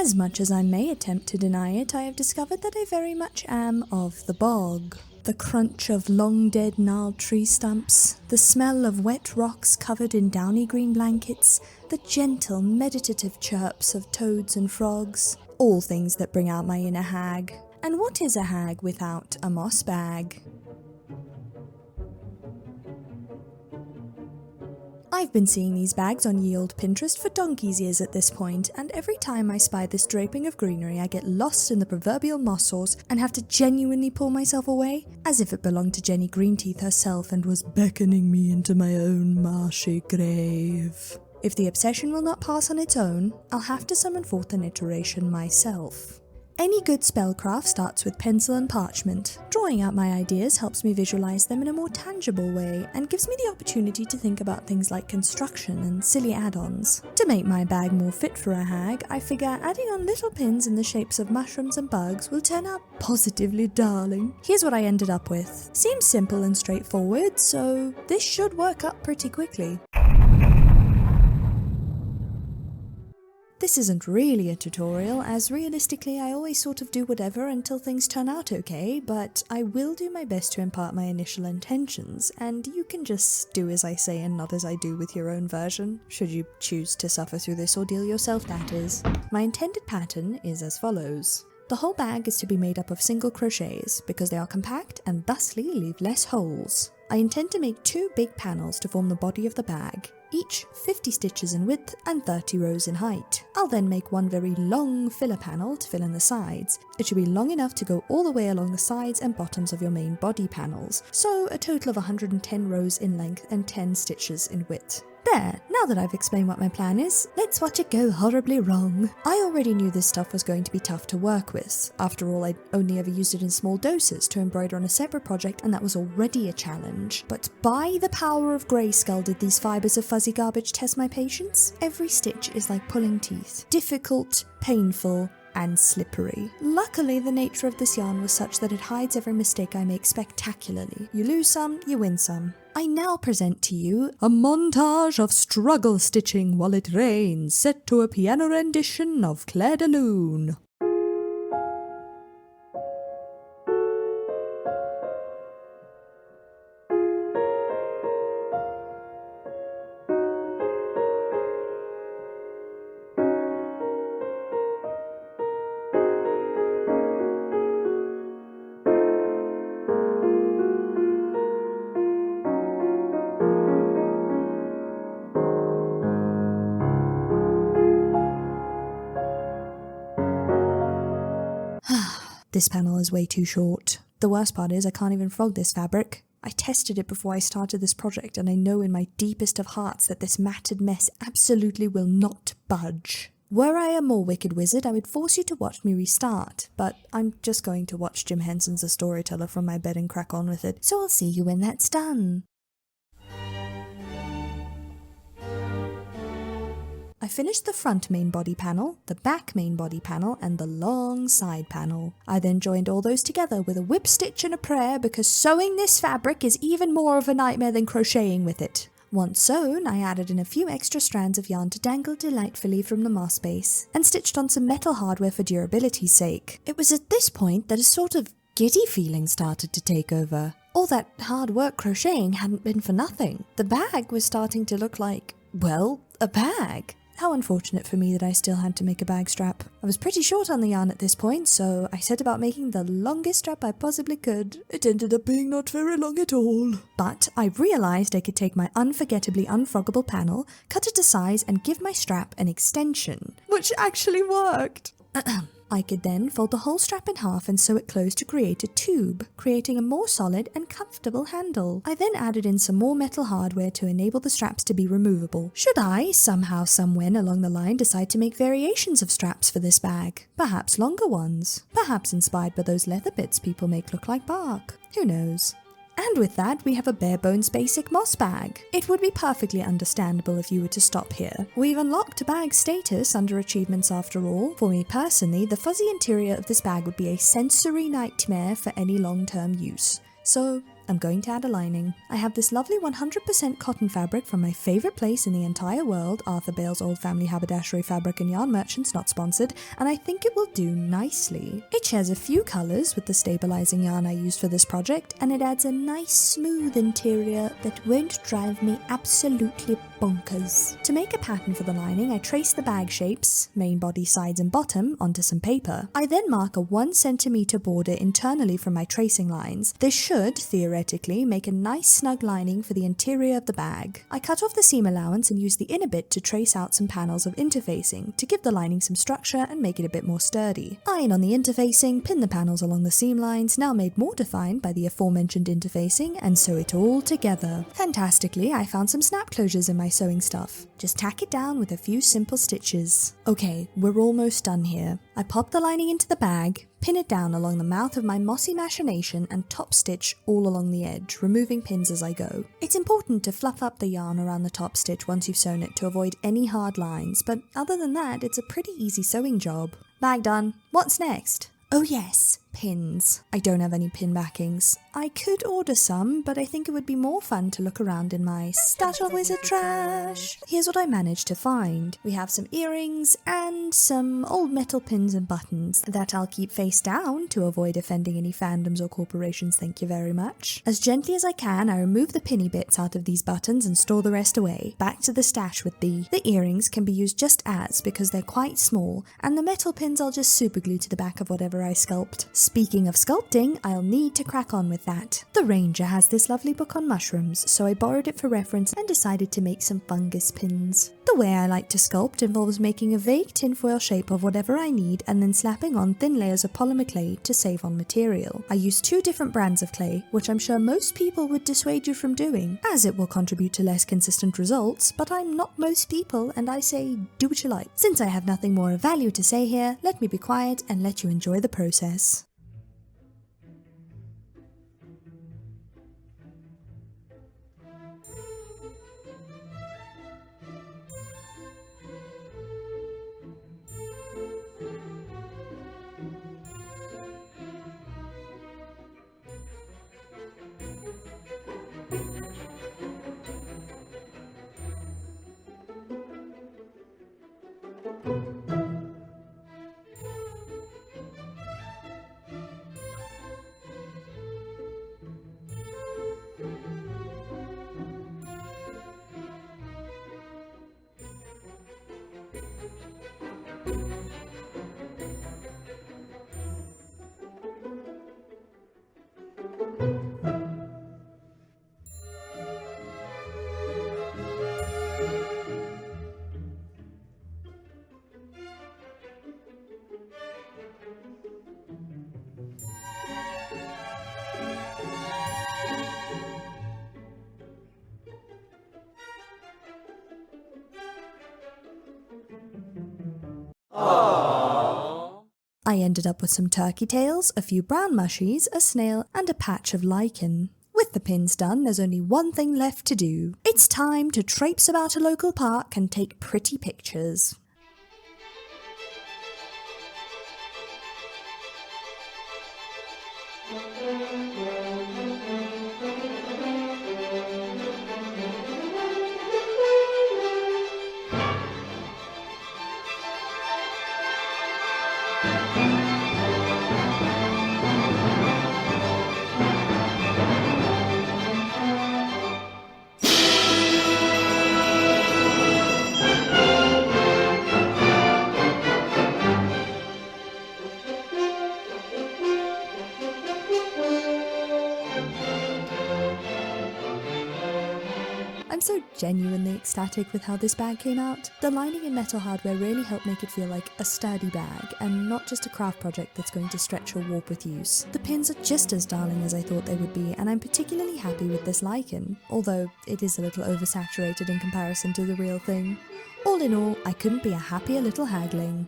As much as I may attempt to deny it, I have discovered that I very much am of the bog. The crunch of long-dead gnarled tree stumps, the smell of wet rocks covered in downy green blankets, the gentle, meditative chirps of toads and frogs, all things that bring out my inner hag. And what is a hag without a moss bag? I've been seeing these bags on ye olde Pinterest for donkey's years at this point, and every time I spy this draping of greenery I get lost in the proverbial moss sauce and have to genuinely pull myself away, as if it belonged to Jenny Greenteeth herself and was beckoning me into my own marshy grave. If the obsession will not pass on its own, I'll have to summon forth an iteration myself. Any good spellcraft starts with pencil and parchment. Drawing out my ideas helps me visualize them in a more tangible way and gives me the opportunity to think about things like construction and silly add-ons. To make my bag more fit for a hag, I figure adding on little pins in the shapes of mushrooms and bugs will turn out positively darling. Here's what I ended up with. Seems simple and straightforward, so this should work up pretty quickly. This isn't really a tutorial, as realistically I always sort of do whatever until things turn out okay, but I will do my best to impart my initial intentions, and you can just do as I say and not as I do with your own version, should you choose to suffer through this ordeal yourself, that is. My intended pattern is as follows. The whole bag is to be made up of single crochets, because they are compact and thusly leave less holes. I intend to make 2 big panels to form the body of the bag, each 50 stitches in width and 30 rows in height. I'll then make one very long filler panel to fill in the sides. It should be long enough to go all the way along the sides and bottoms of your main body panels, so a total of 110 rows in length and 10 stitches in width. There, now that I've explained what my plan is, let's watch it go horribly wrong. I already knew this stuff was going to be tough to work with. After all, I'd only ever used it in small doses to embroider on a separate project, and that was already a challenge. But by the power of Grayskull did these fibres of fuzzy garbage test my patience. Every stitch is like pulling teeth. Difficult, painful, and slippery. Luckily, the nature of this yarn was such that it hides every mistake I make spectacularly. You lose some, you win some. I now present to you a montage of struggle stitching while it rains, set to a piano rendition of Claire de Lune. This panel is way too short. The worst part is I can't even frog this fabric. I tested it before I started this project, and I know in my deepest of hearts that this matted mess absolutely will not budge. Were I a more wicked wizard, I would force you to watch me restart, but I'm just going to watch Jim Henson's A Storyteller from my bed and crack on with it, so I'll see you when that's done. I finished the front main body panel, the back main body panel, and the long side panel. I then joined all those together with a whip stitch and a prayer, because sewing this fabric is even more of a nightmare than crocheting with it. Once sewn, I added in a few extra strands of yarn to dangle delightfully from the moss base, and stitched on some metal hardware for durability's sake. It was at this point that a sort of giddy feeling started to take over. All that hard work crocheting hadn't been for nothing. The bag was starting to look like, well, a bag. How unfortunate for me that I still had to make a bag strap. I was pretty short on the yarn at this point, so I set about making the longest strap I possibly could. It ended up being not very long at all. But I realised I could take my unforgettably unfroggable panel, cut it to size, and give my strap an extension. Which actually worked! I could then fold the whole strap in half and sew it closed to create a tube, creating a more solid and comfortable handle. I then added in some more metal hardware to enable the straps to be removable. Should I, somehow somewhen along the line, decide to make variations of straps for this bag? Perhaps longer ones? Perhaps inspired by those leather bits people make look like bark? Who knows? And with that, we have a bare bones basic moss bag. It would be perfectly understandable if you were to stop here. We've unlocked bag status under achievements after all. For me personally, the fuzzy interior of this bag would be a sensory nightmare for any long-term use. So, I'm going to add a lining. I have this lovely 100% cotton fabric from my favourite place in the entire world, Arthur Bale's Old Family Haberdashery Fabric and Yarn Merchants, not sponsored, and I think it will do nicely. It shares a few colours with the stabilising yarn I used for this project, and it adds a nice smooth interior that won't drive me absolutely bonkers. To make a pattern for the lining, I trace the bag shapes, main body, sides and bottom, onto some paper. I then mark a 1 centimeter border internally from my tracing lines. This should, theoretically, make a nice snug lining for the interior of the bag. I cut off the seam allowance and use the inner bit to trace out some panels of interfacing to give the lining some structure and make it a bit more sturdy. Iron on the interfacing, pin the panels along the seam lines, now made more defined by the aforementioned interfacing, and sew it all together. Fantastically, I found some snap closures in my sewing stuff. Just tack it down with a few simple stitches. Okay, we're almost done here. I pop the lining into the bag, pin it down along the mouth of my mossy machination and top stitch all along the edge, removing pins as I go. It's important to fluff up the yarn around the top stitch once you've sewn it to avoid any hard lines, but other than that, it's a pretty easy sewing job. Bag done. What's next? Oh yes, pins. I don't have any pin backings. I could order some, but I think it would be more fun to look around in my stash of wizard trash. Here's what I managed to find. We have some earrings and some old metal pins and buttons that I'll keep face down to avoid offending any fandoms or corporations, thank you very much. As gently as I can, I remove the pinny bits out of these buttons and store the rest away. Back to the stash with the earrings can be used just as because they're quite small, and the metal pins I'll just superglue to the back of whatever I sculpt. Speaking of sculpting, I'll need to crack on with that. The Ranger has this lovely book on mushrooms, so I borrowed it for reference and decided to make some fungus pins. The way I like to sculpt involves making a vague tinfoil shape of whatever I need and then slapping on thin layers of polymer clay to save on material. I use 2 different brands of clay, which I'm sure most people would dissuade you from doing, as it will contribute to less consistent results, but I'm not most people and I say do what you like. Since I have nothing more of value to say here, let me be quiet and let you enjoy the process. I ended up with some turkey tails, a few brown mushies, a snail, and a patch of lichen. With the pins done, there's only one thing left to do. It's time to traipse about a local park and take pretty pictures. I'm so genuinely ecstatic with how this bag came out. The lining and metal hardware really helped make it feel like a sturdy bag and not just a craft project that's going to stretch or warp with use. The pins are just as darling as I thought they would be, and I'm particularly happy with this lichen, although it is a little oversaturated in comparison to the real thing. All in all, I couldn't be a happier little hagling.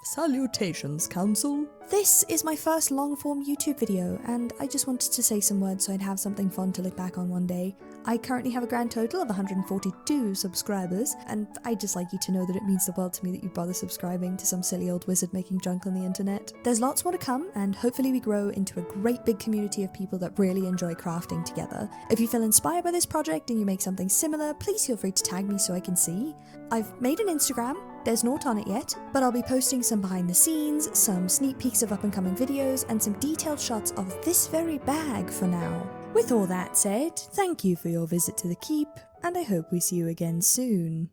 Salutations, Council! This is my first long-form YouTube video, and I just wanted to say some words so I'd have something fun to look back on one day. I currently have a grand total of 142 subscribers, and I'd just like you to know that it means the world to me that you bother subscribing to some silly old wizard making junk on the internet. There's lots more to come, and hopefully we grow into a great big community of people that really enjoy crafting together. If you feel inspired by this project and you make something similar, please feel free to tag me so I can see. I've made an Instagram. There's naught on it yet, but I'll be posting some behind the scenes, some sneak peeks of up and coming videos, and some detailed shots of this very bag for now. With all that said, thank you for your visit to the keep, and I hope we see you again soon.